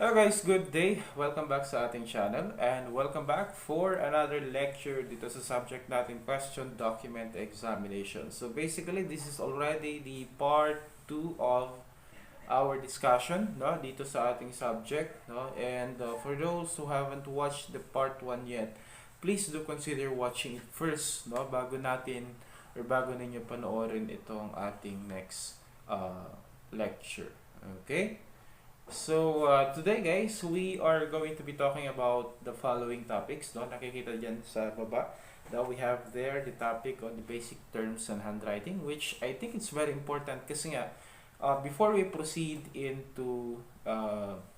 Hello guys, good day. Welcome back sa ating channel and welcome back for another lecture dito sa subject natin, question document examination. So basically, this is already the part 2 of our discussion, no, dito sa ating subject, no. And for those who haven't watched the part 1 yet, please do consider watching it first, no, bago ninyo panoorin itong ating next lecture. Okay? So, today guys, we are going to be talking about the following topics. No? Nakikita dyan sa baba. Now, we have there the topic on the basic terms and handwriting, which I think it's very important kasi nga, before we proceed into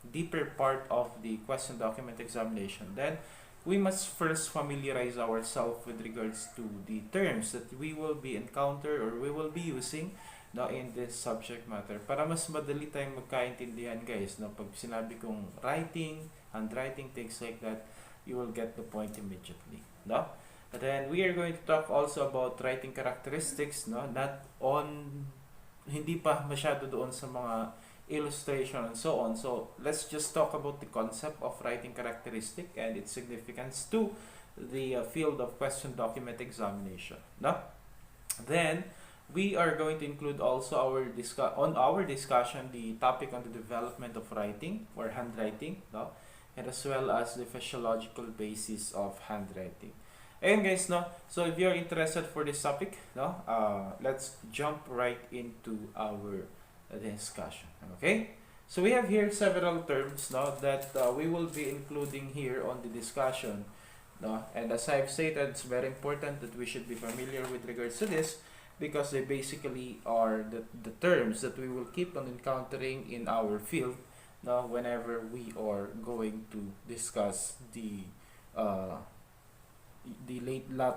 deeper part of the question document examination, then we must first familiarize ourselves with regards to the terms that we will be encounter or we will be using no, in this subject matter para mas madali tayong magkaintindihan guys no, pag sinabi kong writing, handwriting, things like that, you will get the point immediately, no? And then we are going to talk also about writing characteristics, no, not on hindi pa masyado doon sa mga illustration and so on. So let's just talk about the concept of writing characteristic and its significance to the field of question document examination, no? Then we are going to include also our discussion the topic on the development of writing or handwriting, no? And as well as the physiological basis of handwriting. Ayun guys, no? So if you're interested for this topic, no? Let's jump right into our discussion. Okay? So we have here several terms, no, that we will be including here on the discussion, no? And as I've stated, it's very important that we should be familiar with regards to this because they basically are the terms that we will keep on encountering in our field now whenever we are going to discuss the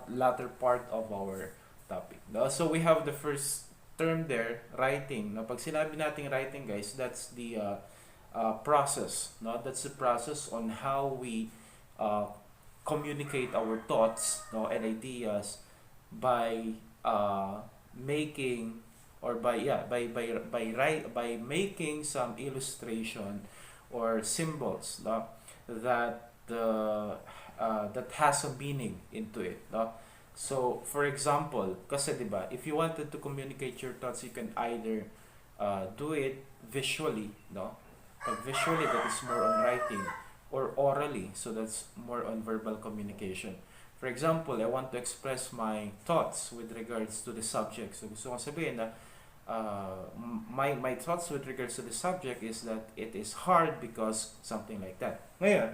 latter part of our topic. No? So we have the first term there, writing. Now, pag sinabi nating writing guys, that's the process. No? That's the process on how we communicate our thoughts, no, and ideas by making or by making some illustration or symbols, no, that that has a meaning into it, no? So for example, kasi diba, if you wanted to communicate your thoughts, you can either do it visually, no? Pag visually, that is more on writing, or orally, so that's more on verbal communication. For example, I want to express my thoughts with regards to the subject. So gusto kong sabihin na my thoughts with regards to the subject is that it is hard because something like that. Ngayon,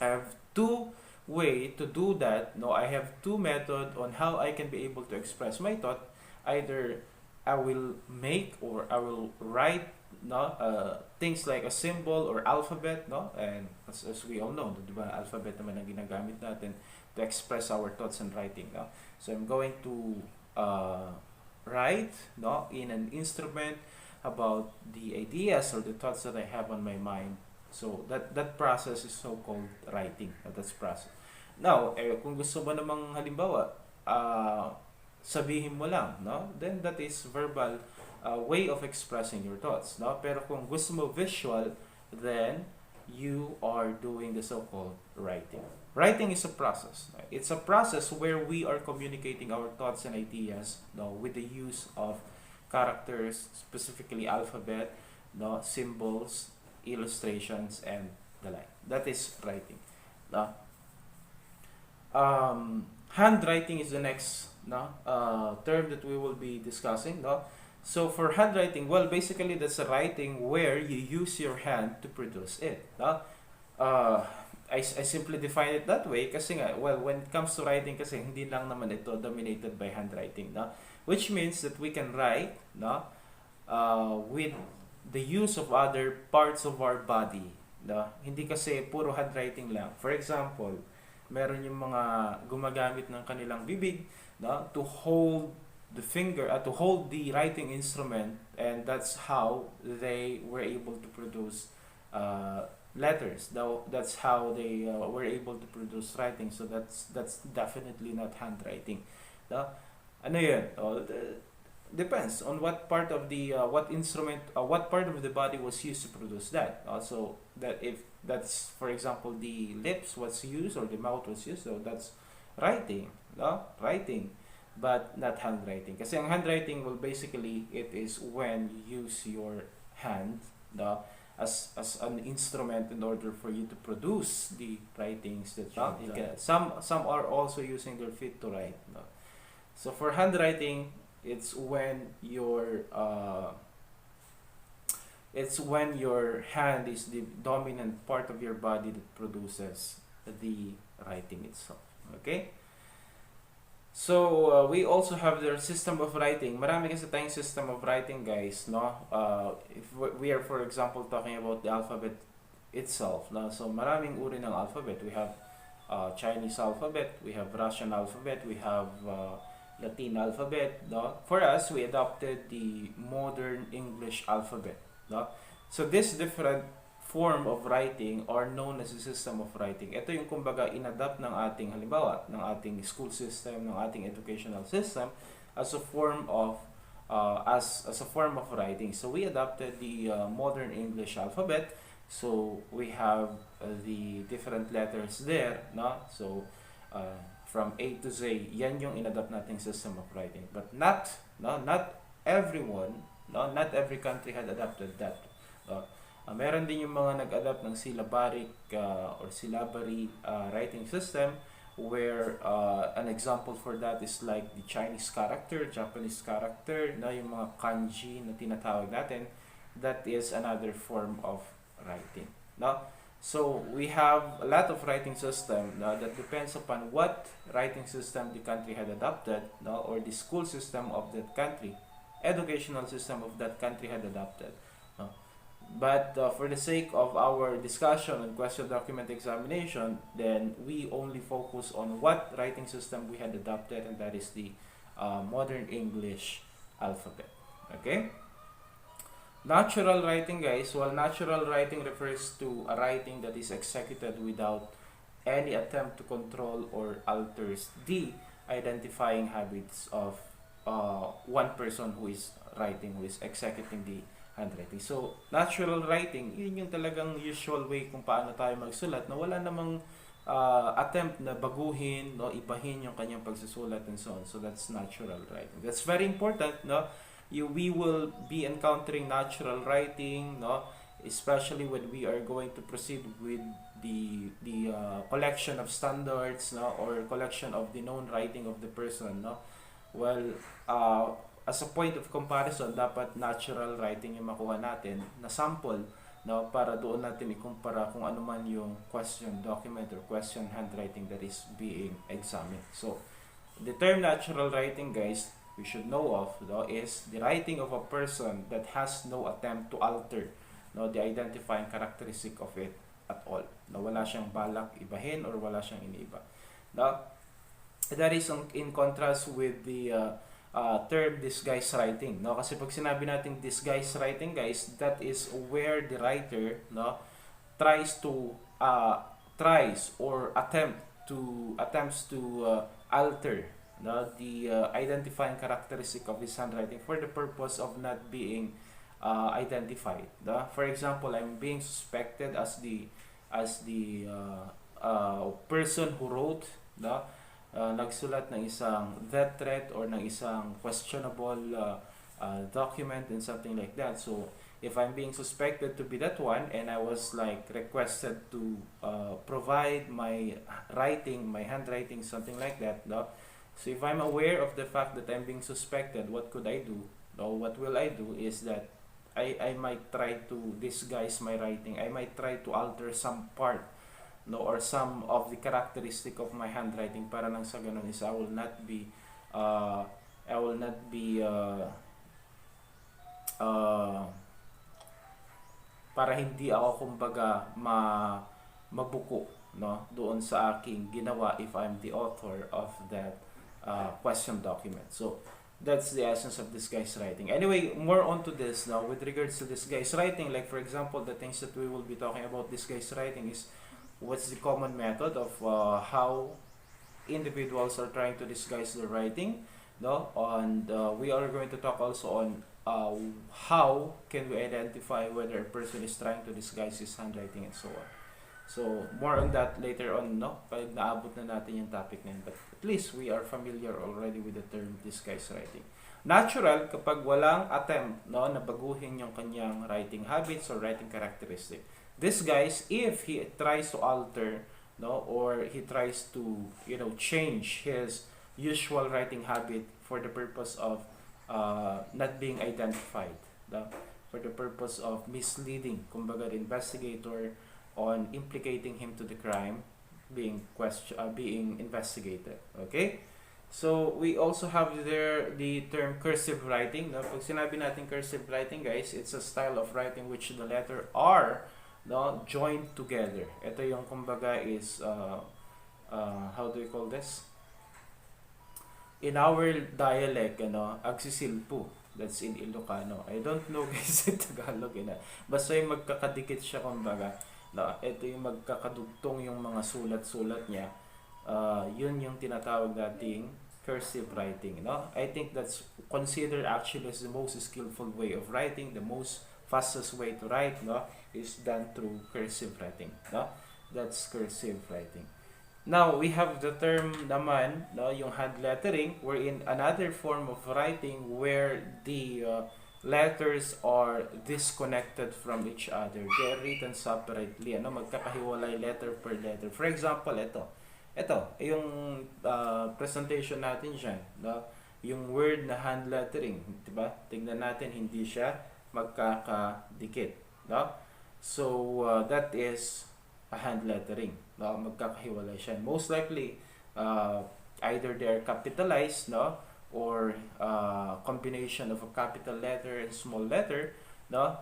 I have two way to do that. No, I have two method on how I can be able to express my thought. Either I will make or I will write, no, things like a symbol or alphabet, no, and as we all know, diba, alphabet naman ang ginagamit natin to express our thoughts and writing, no? So I'm going to write, no, in an instrument about the ideas or the thoughts that I have on my mind. So that process is so called writing. That's process. Now, kung gusto mo namang halimbawa, sabihin mo lang, no? Then that is verbal way of expressing your thoughts, no? Pero kung gusto mo visual, then you are doing the so-called writing. Writing is a process. Right? It's a process where we are communicating our thoughts and ideas, no, with the use of characters, specifically alphabet, no, symbols, illustrations, and the like. That is writing. No? Handwriting is the next, no, term that we will be discussing. No? So for handwriting, well, basically that's a writing where you use your hand to produce it. No? I simply define it that way kasi nga, well, when it comes to writing kasi hindi lang naman ito dominated by handwriting, no? Which means that we can write, no, with the use of other parts of our body, no? Hindi kasi puro handwriting lang. For example, meron yung mga gumagamit ng kanilang bibig, no, to hold the finger, to hold the writing instrument, and that's how they were able to produce letters. That's how they were able to produce writing. So that's definitely not handwriting. No? Ano yun? Depends on what part of the what part of the body was used to produce that. Also, that if that's, for example, the lips was used or the mouth was used, so that's writing, no? Writing, but not handwriting. Kasi ang handwriting, well, basically, it is when you use your hand, no? As an instrument in order for you to produce the writings that you get. Some are also using their feet to write, no? So for handwriting, it's when your hand is the dominant part of your body that produces the writing itself. Okay? So, we also have their system of writing. Marami kasi tayong system of writing, guys, no? If we are, for example, talking about the alphabet itself, no? So, maraming uri ng alphabet. We have Chinese alphabet, we have Russian alphabet, we have Latin alphabet, no? For us, we adopted the modern English alphabet, no? So, this different form of writing are known as a system of writing. Ito yung kumbaga inadapt ng ating, halimbawa, ng ating school system, ng ating educational system as a form of as a form of writing. So we adopted the modern English alphabet. So we have the different letters there, no? So from A to Z, yan yung inadapt nating system of writing. But not everyone, no, not every country had adopted that. Meron din yung mga nag-adapt ng syllabaric or syllabary writing system where an example for that is like the Chinese character, Japanese character, na yung mga kanji na tinatawag natin. That is another form of writing, no? So we have a lot of writing system that depends upon what writing system the country had adopted, no, or the school system of that country, educational system of that country had adopted, no? But for the sake of our discussion and question document examination, then we only focus on what writing system we had adopted, and that is the modern English alphabet. Okay? Natural writing, guys. Well, natural writing refers to a writing that is executed without any attempt to control or alters the identifying habits of one person who is writing, who is executing the handwriting. So, natural writing, yun yung talagang usual way kung paano tayo magsulat na wala namang attempt na baguhin, no, ibahin yung kanyang pagsusulat and so on. So, that's natural writing. That's very important, no? We will be encountering natural writing, no? Especially when we are going to proceed with the collection of standards, no, or collection of the known writing of the person, no? Well, as a point of comparison, dapat natural writing yung makuha natin na sample, no, para doon natin ikumpara kung ano man yung question document or question handwriting that is being examined. So, the term natural writing, guys, we should know of, no, is the writing of a person that has no attempt to alter, no, the identifying characteristic of it at all. No, wala siyang balak ibahin or wala siyang iniiba. No? That is in contrast with the term disguise writing, no? Kasi pag sinabi natin disguise writing, guys, that is where the writer, no, tries or attempts to alter, no, the identifying characteristic of his handwriting for the purpose of not being identified, no? For example, I'm being suspected as the person who wrote, no, nagsulat ng isang death threat or ng isang questionable document and something like that. So, if I'm being suspected to be that one and I was like requested to provide my writing, my handwriting, something like that, no? So, if I'm aware of the fact that I'm being suspected, what could I do? No, what will I do is that I might try to disguise my writing. I might try to alter some part, no, or some of the characteristic of my handwriting para nang sa ganun is I will not be para hindi ako kumbaga mabuko, no, doon sa aking ginawa if I'm the author of that question document. So that's the essence of disguise writing. Anyway, more on to this now with regards to disguise writing, like for example, the things that we will be talking about disguise writing is what's the common method of how individuals are trying to disguise their writing, no? And we are going to talk also on uh, how can we identify whether a person is trying to disguise his handwriting and so on. So, more on that later on, no? Pag naabot na natin yung topic na yun. But at least we are familiar already with the term disguise writing. Natural, kapag walang attempt, no, na baguhin yung kanyang writing habits or writing characteristic. Disguise, if he tries to alter, no, or he tries to, change his usual writing habit for the purpose of not being identified, no? For the purpose of misleading, kumbaga, the investigator on implicating him to the crime being investigated. Okay? So, we also have there the term cursive writing. No? Pag sinabi natin cursive writing, guys, it's a style of writing which the letter R, no, joined together. Ito yung kumbaga is, how do we call this? In our dialect, agsisilpo. That's in Ilocano. I don't know, guys, in Tagalog. Basta yung magkakadikit siya, kumbaga. No, ito yung magkakadugtong yung mga sulat-sulat niya. Yun yung tinatawag nating cursive writing. No? I think that's considered actually as the most skillful way of writing. The most fastest way to write, no, is done through cursive writing. No? That's cursive writing. Now, we have the term naman, no, yung hand lettering, wherein another form of writing where the letters are disconnected from each other. They're written separately. Magkakahiwalay letter per letter. For example, ito, yung presentation natin dyan, no? Yung word na hand lettering, diba? Tingnan natin, hindi siya magkakadikit, no? So, that is a hand lettering, no? Magkakahiwalay siya. Most likely, either they're capitalized, no? Or combination of a capital letter and small letter, no?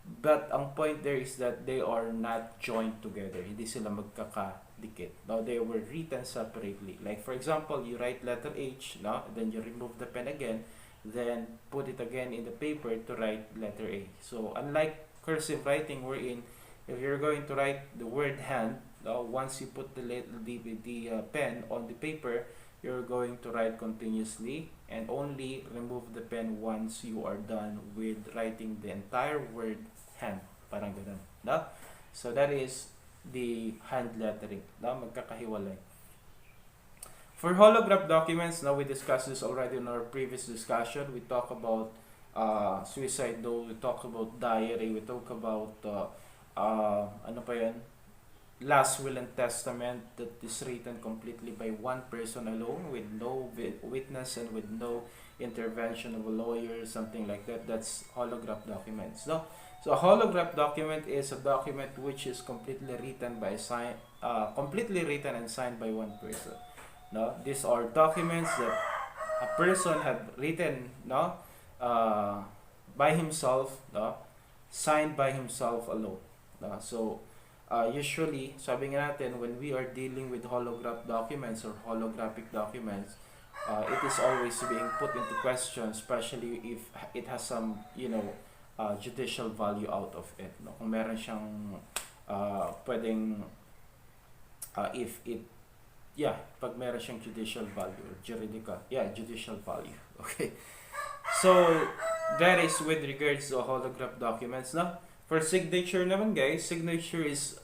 But ang point there is that they are not joined together. Hindi sila magkakadikit. No, they were written separately. Like for example, you write letter H, no? Then you remove the pen again, then put it again in the paper to write letter A. So unlike cursive writing, wherein if you're going to write the word hand, no, once you put the pen on the paper, you're going to write continuously and only remove the pen once you are done with writing the entire word hand. Parang ganun. No? So that is the hand lettering. No? Magkakahiwalay. For holograph documents, now we discussed this already in our previous discussion. We talk about suicide note, we talk about diary, we talk about ano pa yan? Last will and testament that is written completely by one person alone with no witness and with no intervention of a lawyer, something like that. That's holograph documents. No? So a holograph document is a document which is completely written and signed by one person. No? These are documents that a person had written, no, by himself, no, signed by himself alone. No? So usually, sabi nga natin, when we are dealing with holograph documents or holographic documents, it is always being put into question, especially if it has some, judicial value out of it. No? Kung meron siyang pwedeng, pag meron siyang judicial value or judicial value. Okay. So, that is with regards to holograph documents, no? For signature naman, guys, signature is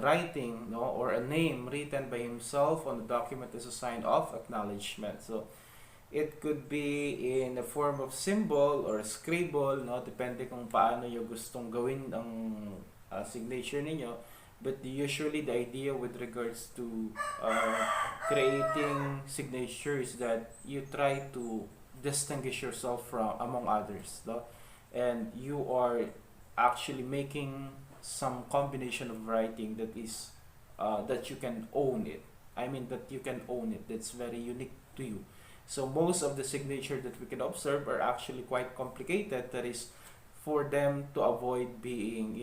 writing, no, or a name written by himself on the document as a sign of acknowledgement. So it could be in the form of symbol or scribble, no, depende kung paano yung gustong gawin ang signature ninyo. But usually the idea with regards to creating signatures that you try to distinguish yourself from among others, no? And you are actually making some combination of writing that is that you can own it. I mean that you can own it. That's very unique to you. So most of the signature that we can observe are actually quite complicated. That is for them to avoid being,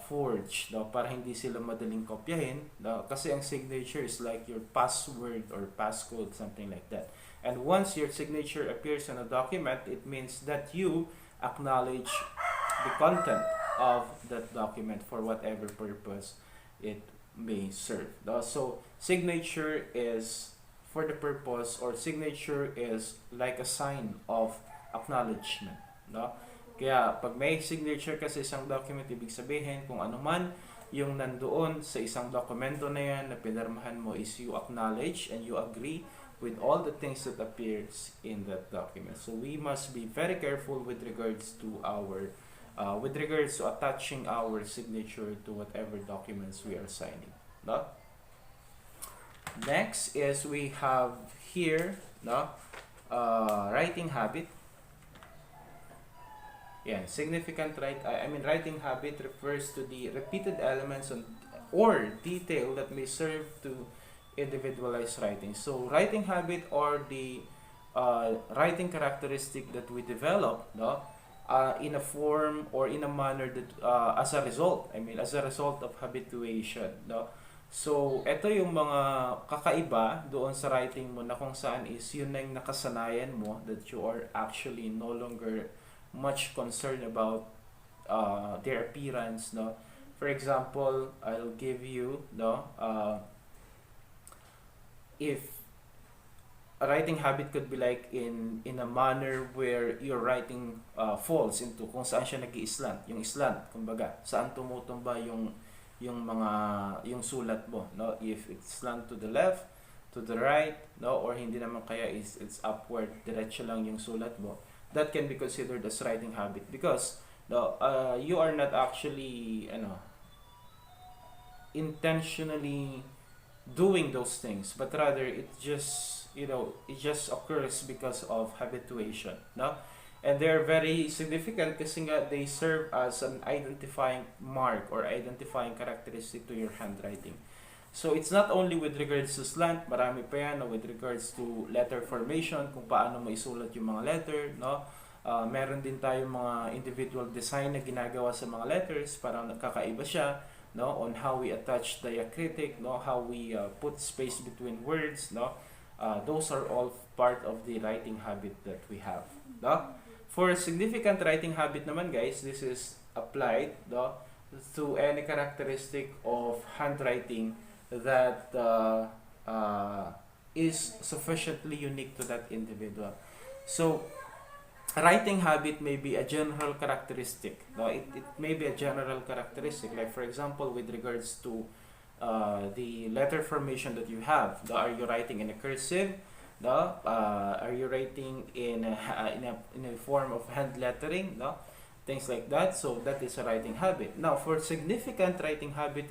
forged, no? Para hindi sila madaling kopyahin, no? Kasi ang signature is like your password or passcode, something like that. And once your signature appears on a document, it means that you acknowledge the content of that document for whatever purpose it may serve. So signature is for the purpose, or signature is like a sign of acknowledgement, no? Kaya pag may signature ka sa isang document, ibig sabihin kung ano man yung nandoon sa isang dokumento na yan na pinirmahan mo is you acknowledge and you agree with all the things that appears in that document. So we must be very careful with regards to attaching our signature to whatever documents we are signing. No? Next is we have here, no, writing habit. Yeah, significant writing habit refers to the repeated elements or detail that may serve to individualize writing. So writing habit or the writing characteristic that we develop, no, in a form or in a manner that as a result of habituation, no. So ito yung mga kakaiba doon sa writing mo na kung saan is yun na yung nakasanayan mo that you are actually no longer much concerned about their appearance, no. For example, I'll give you, no, if a writing habit could be like in a manner where your writing falls into kung saan siya nag-i-slant, yung slant, kumbaga, saan tumutumba yung sulat mo, no, if it's slant to the left, to the right, no, or hindi naman kaya is it's upward, diretso lang yung sulat mo, that can be considered as writing habit because you are not actually intentionally doing those things, but rather it just occurs because of habituation, no. And they're very significant kasi nga they serve as an identifying mark or identifying characteristic to your handwriting. So it's not only with regards to slant, marami pa yan, no, with regards to letter formation, kung paano mo isulat yung mga letter, no. Meron din tayong mga individual design na ginagawa sa mga letters, parang nakakaiba siya, no, on how we attach diacritic, no, how we put space between words, no. Those are all part of the writing habit that we have, no. For significant writing habit naman, guys, this is applied, no, to any characteristic of handwriting that is sufficiently unique to that individual. So writing habit may be a general characteristic, no? It may be a general characteristic, like for example with regards to the letter formation that you have, are you writing in a cursive, no? Are you writing in a form of hand lettering, no? Things like that. So that is a writing habit. Now for significant writing habit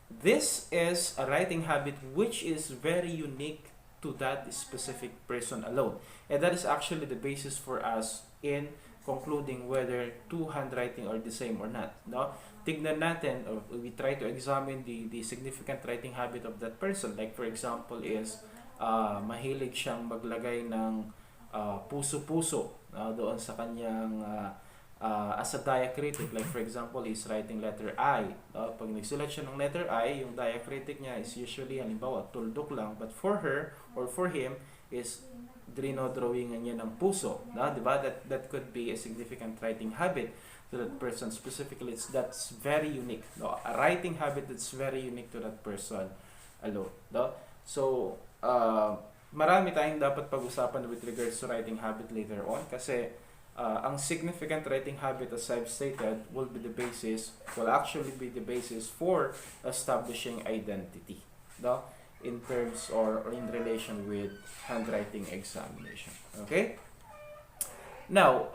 this is a writing habit which is very unique to that specific person alone. And that is actually the basis for us in concluding whether two handwriting are the same or not, no? Tignan natin, or we try to examine the significant writing habit of that person. Like for example is mahilig siyang maglagay ng puso-puso doon sa kanyang as a diacritic. Like for example, he's writing letter I. Pag nagsulat siya ng letter I, yung diacritic niya is usually, halimbawa, tuldok lang. But for her or for him is drawingan niya ng puso. Diba? That could be a significant writing habit to that person. Specifically, that's very unique. No? A writing habit that's very unique to that person alone. No? So, marami tayong dapat pag-usapan with regards to writing habit later on kasi ang significant writing habit, as I've stated, will actually be the basis for establishing identity, no? In terms or in relation with handwriting examination. Okay? Now,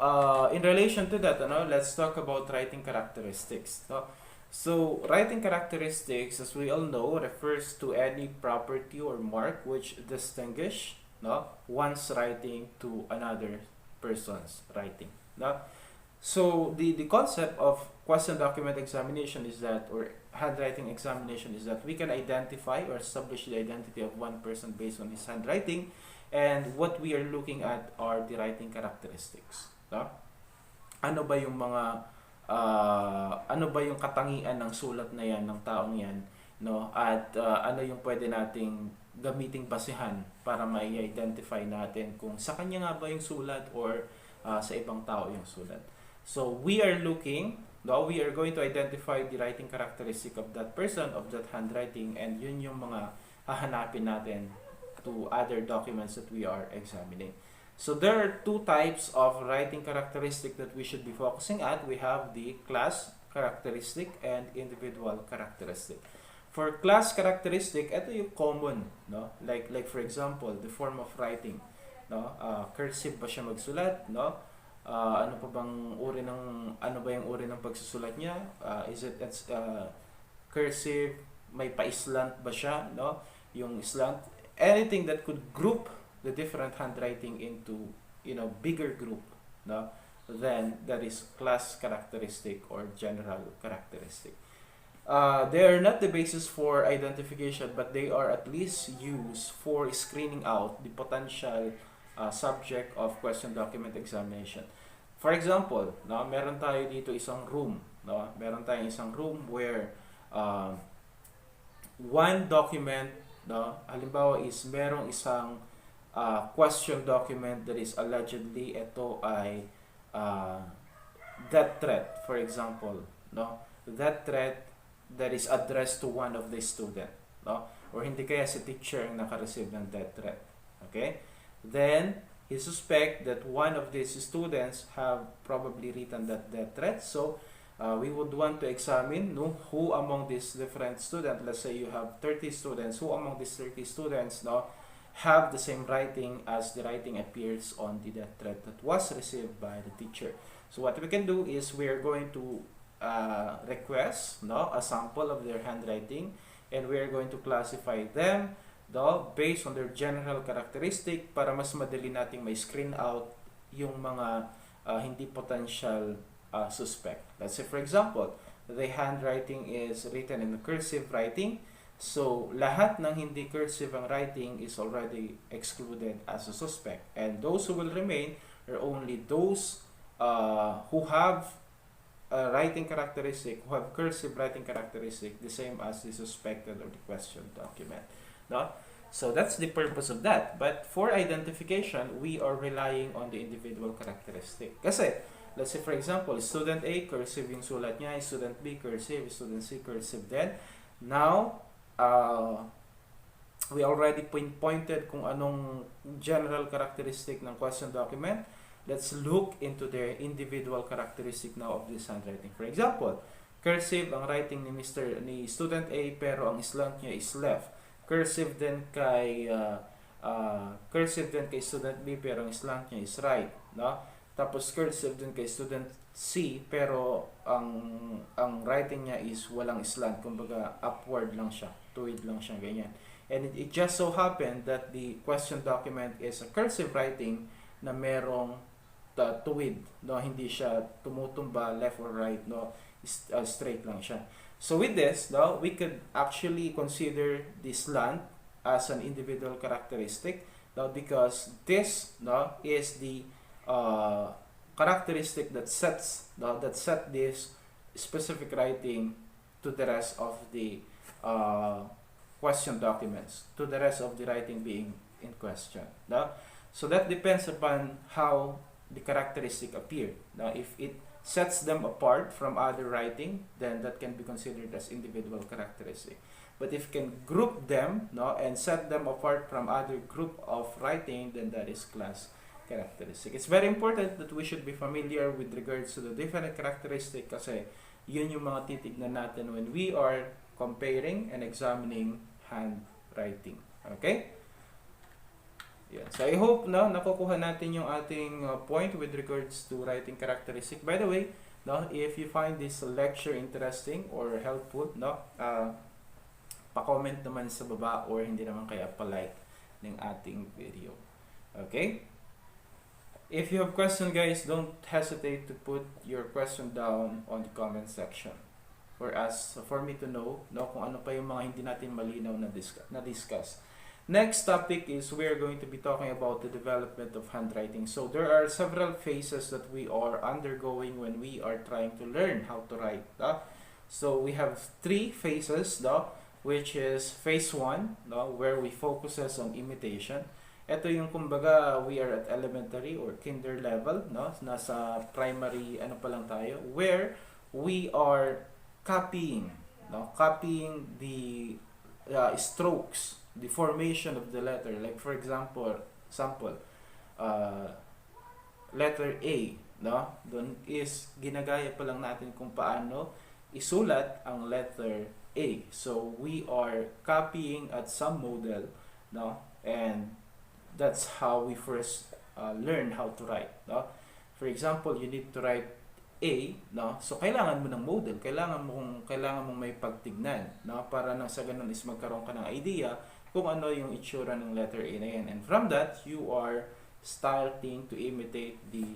in relation to that, let's talk about writing characteristics. No? So, writing characteristics, as we all know, refers to any property or mark which distinguish, no, one's writing to another person's writing. No? So the concept of question document examination is that, or handwriting examination is that we can identify or establish the identity of one person based on his handwriting, and what we are looking at are the writing characteristics. No? Ano ba yung katangian ng sulat na yan, ng taong yan, no? At ano yung pwede nating gamiting basihan para ma-identify natin kung sa kanya nga ba yung sulat or sa ibang tao yung sulat. So we are going to identify the writing characteristic of that person, of that handwriting, and yun yung mga hahanapin natin to other documents that we are examining. So there are two types of writing characteristic that we should be focusing at. We have the class characteristic and individual characteristic. For class characteristic, ito yung common, no? Like for example, the form of writing, no? Cursive ba siya magsulat, no? Ano pa bang uri ng ano ba yung uri ng pagsusulat niya? Is it cursive, may pa-slant ba siya, no? Yung slant, anything that could group the different handwriting into, bigger group, no? Then that is class characteristic or general characteristic. They are not the basis for identification, but they are at least used for screening out the potential subject of question document examination. For example, no, meron tayo dito isang room, no? Meron tayong isang room where one document, no, halimbawa is merong isang question document that is allegedly ito ay death threat, for example, no? That threat that is addressed to one of the student, no? Or hindi kaya si teacher ang naka-receive ng death threat. Okay? Then he suspect that one of these students have probably written that death threat. So we would want to examine, no, who among these different students, let's say you have 30 students, who among these 30 students, no, have the same writing as the writing appears on the death threat that was received by the teacher. So what we can do is we are going to request, no, a sample of their handwriting, and we are going to classify them, no, based on their general characteristic para mas madali nating may screen out yung mga hindi potential suspect. Let's say for example, the handwriting is written in cursive writing, so lahat ng hindi cursive ang writing is already excluded as a suspect, and those who will remain are only those who have writing characteristic, who have cursive writing characteristic, the same as the suspected or the question document. No? So that's the purpose of that. But for identification, we are relying on the individual characteristic. Kasi, let's say for example, student A, cursive yung sulat niya, student B, cursive, student C, cursive din. Now, we already pinpointed kung anong general characteristic ng question document. Let's look into their individual characteristic now of this handwriting. For example, cursive ang writing ni student A pero ang slant niya is left. Cursive din kay student B pero ang slant niya is right, no? Tapos cursive din kay student C pero ang writing niya is walang slant, kumbaga upward lang siya, tuwid lang siya, ganyan. And it just so happened that the question document is a cursive writing na merong tuwid, no, hindi siya tumutumba left or right, no, straight lang siya. So with this, no, we could actually consider the slant as an individual characteristic, no, because this, no, is the characteristic that set this specific writing to the rest of the question documents, to the rest of the writing being in question, no? So that depends upon how the characteristic appear. Now, if it sets them apart from other writing, then that can be considered as individual characteristic. But if you can group them, no, and set them apart from other group of writing, then that is class characteristic. It's very important that we should be familiar with regards to the different characteristic kasi yun yung mga titignan natin when we are comparing and examining handwriting. Okay? Yeah. So I hope nakukuha natin yung ating point with regards to writing characteristic. By the way, no, if you find this lecture interesting or helpful, no, pa-comment naman sa baba or hindi naman kaya pa-like ng ating video. Okay? If you have question, guys, don't hesitate to put your question down on the comment section for me to know, no, kung ano pa yung mga hindi natin malinaw na discuss. Next topic is we are going to be talking about the development of handwriting. So there are several phases that we are undergoing when we are trying to learn how to write. So we have 3 phases, which is phase 1, where we focuses on imitation. Ito yung kumbaga we are at elementary or kinder level, nasa primary pa lang tayo, where we are copying the strokes, the formation of the letter. Like for example, uh, letter A, no? Doon is ginagaya pa lang natin kung paano isulat ang letter A. So we are copying at some model, no? And that's how we first learn how to write, no? For example, you need to write A, no? So kailangan mo ng model, kailangan mong may pagtignan, no? Para nang sa ganun is magkaroon ka ng idea kung ano yung itsura ng letter A na yan. And from that, you are starting to imitate the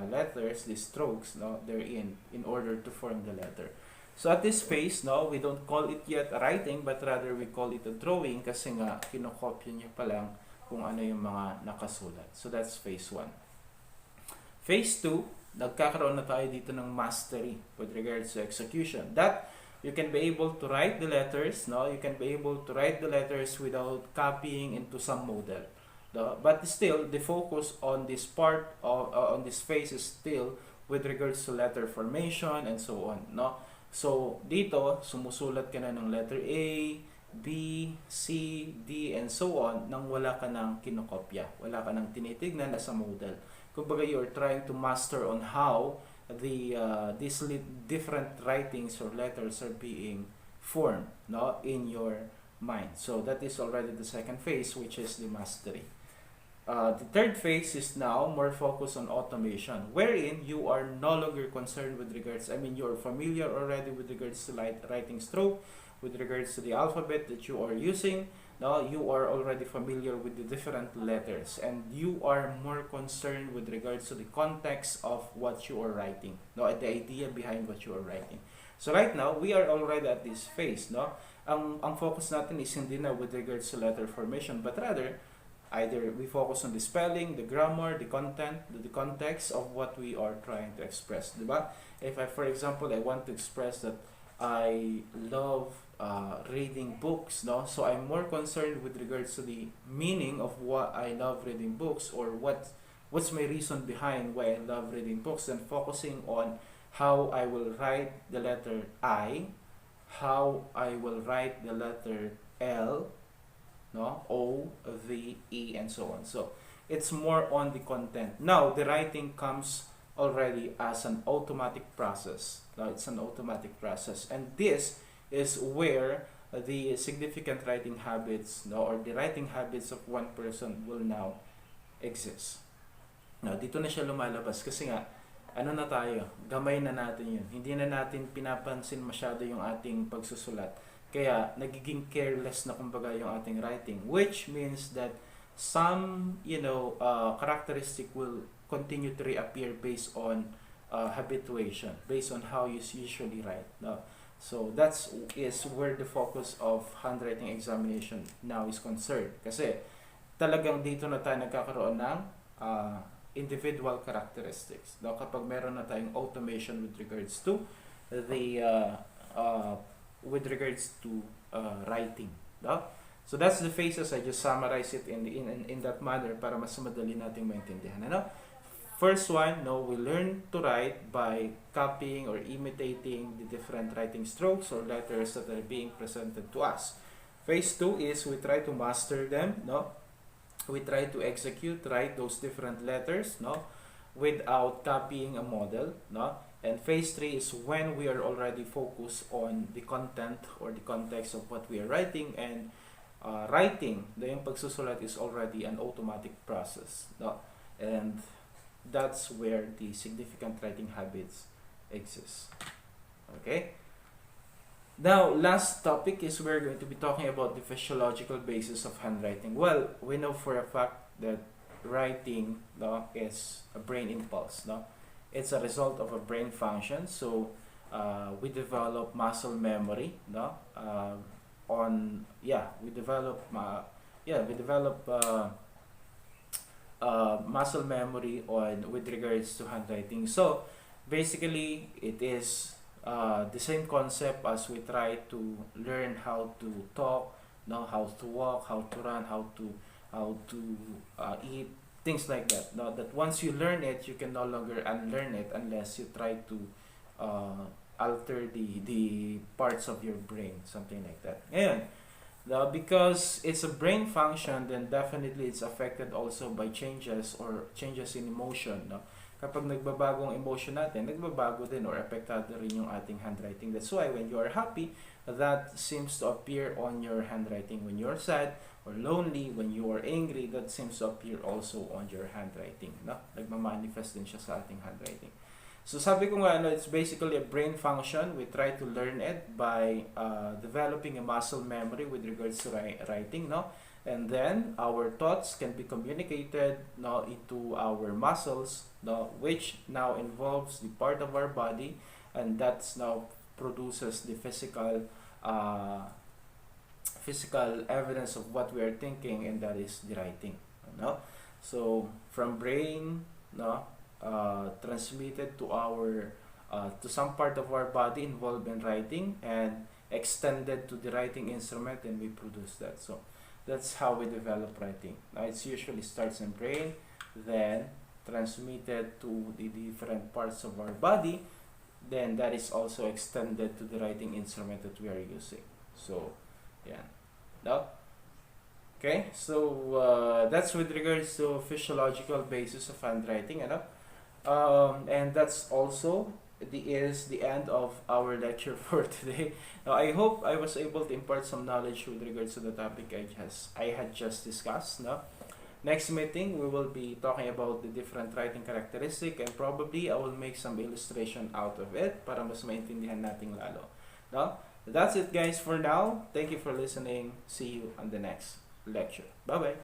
letters, the strokes, no, therein in order to form the letter. So at this phase, no, we don't call it yet writing, but rather we call it a drawing kasi nga kinokopya niya pa lang kung ano yung mga nakasulat. So that's phase 1. Phase 2, nagkakaroon na tayo dito ng mastery with regards to execution. That you can be able to write the letters, no? You can be able to write the letters without copying into some model. But still, the focus on this part of on this phase is still with regards to letter formation and so on, no? So dito, sumusulat ka na ng letter A, B, C, D, and so on nang wala ka nang kinokopya, wala ka nang tinitignan as a model. Kumbaga, you're trying to master on how these different writings or letters are being formed, no, in your mind. So that is already the second phase, which is the mastery. The third phase is now more focused on automation, wherein you are no longer concerned with regards, you're familiar already with regards to writing stroke, with regards to the alphabet that you are using. Now you are already familiar with the different letters, and you are more concerned with regards to the context of what you are writing, no, the idea behind what you are writing. So right now, we are already at this phase, no? Ang focus natin is hindi na with regards to letter formation, but rather either we focus on the spelling, the grammar, the content, the context of what we are trying to express, diba? If for example, I want to express that I love reading books, no? So I'm more concerned with regards to the meaning of what I love reading books, or what's my reason behind why I love reading books, and focusing on how I will write the letter I, how I will write the letter L, no, O, V, E, and so on. So it's more on the content. Now the writing comes already as an automatic process. Now it's an automatic process, and this is where the significant writing habits, no, or the writing habits of one person will now exist. Now dito na siya lumalabas kasi nga ano na tayo, gamay na natin yun. Hindi na natin pinapansin masyado yung ating pagsusulat. Kaya nagiging careless na kumbaga yung ating writing, which means that some characteristic will continue to reappear based on habituation, based on how you usually write. No? So that's is where the focus of handwriting examination now is concerned. Kasi talagang dito na tayo nagkakaroon ng individual characteristics. No? Kapag meron na tayong automation with regards to the writing, no? So that's the phases. I just summarize it in that manner para mas madali nating maintindihan. Ano? First one, no, we learn to write by copying or imitating the different writing strokes or letters that are being presented to us. Phase 2 is we try to master them, no? We try to write those different letters, no, without copying a model, no? And phase 3 is when we are already focused on the content or the context of what we are writing, and writing, yung pagsusulat is already an automatic process, no? And that's where the significant writing habits exist. Okay? Now, last topic is we're going to be talking about the physiological basis of handwriting. Well, we know for a fact that writing, no, is a brain impulse, no? It's a result of a brain function. So we develop muscle memory, no? We develop muscle memory on with regards to handwriting. So basically, it is the same concept as we try to learn how to talk, know how to walk, how to run, how to eat, things like that. Now that once you learn it, you can no longer unlearn it unless you try to alter the parts of your brain, something like that. And Now, because it's a brain function, then definitely it's affected also by changes or changes in emotion. No? Kapag nagbabago ang emotion natin, nagbabago din or affected rin yung ating handwriting. That's why when you are happy, that seems to appear on your handwriting. When you're sad or lonely, when you are angry, that seems to appear also on your handwriting. No? Nagmamanifest din siya sa ating handwriting. So sabi ko nga, it's basically a brain function. We try to learn it by developing a muscle memory with regards to writing, no? And then our thoughts can be communicated, no, into our muscles, no, which now involves the part of our body, and that's now produces the physical evidence of what we are thinking, and that is the writing, no? So from brain, no, transmitted to our to some part of our body involved in writing and extended to the writing instrument, and we produce that. So that's how we develop writing. Now it usually starts in brain, then transmitted to the different parts of our body, then that is also extended to the writing instrument that we are using. So yeah, now okay, so that's with regards to physiological basis of handwriting, and that's also the end of our lecture for today. Now, I hope I was able to impart some knowledge with regards to the topic I had just discussed. No? Next meeting, we will be talking about the different writing characteristic, and probably I will make some illustration out of it para mas maintindihan natin lalo. No? That's it, guys, for now. Thank you for listening. See you on the next lecture. Bye-bye.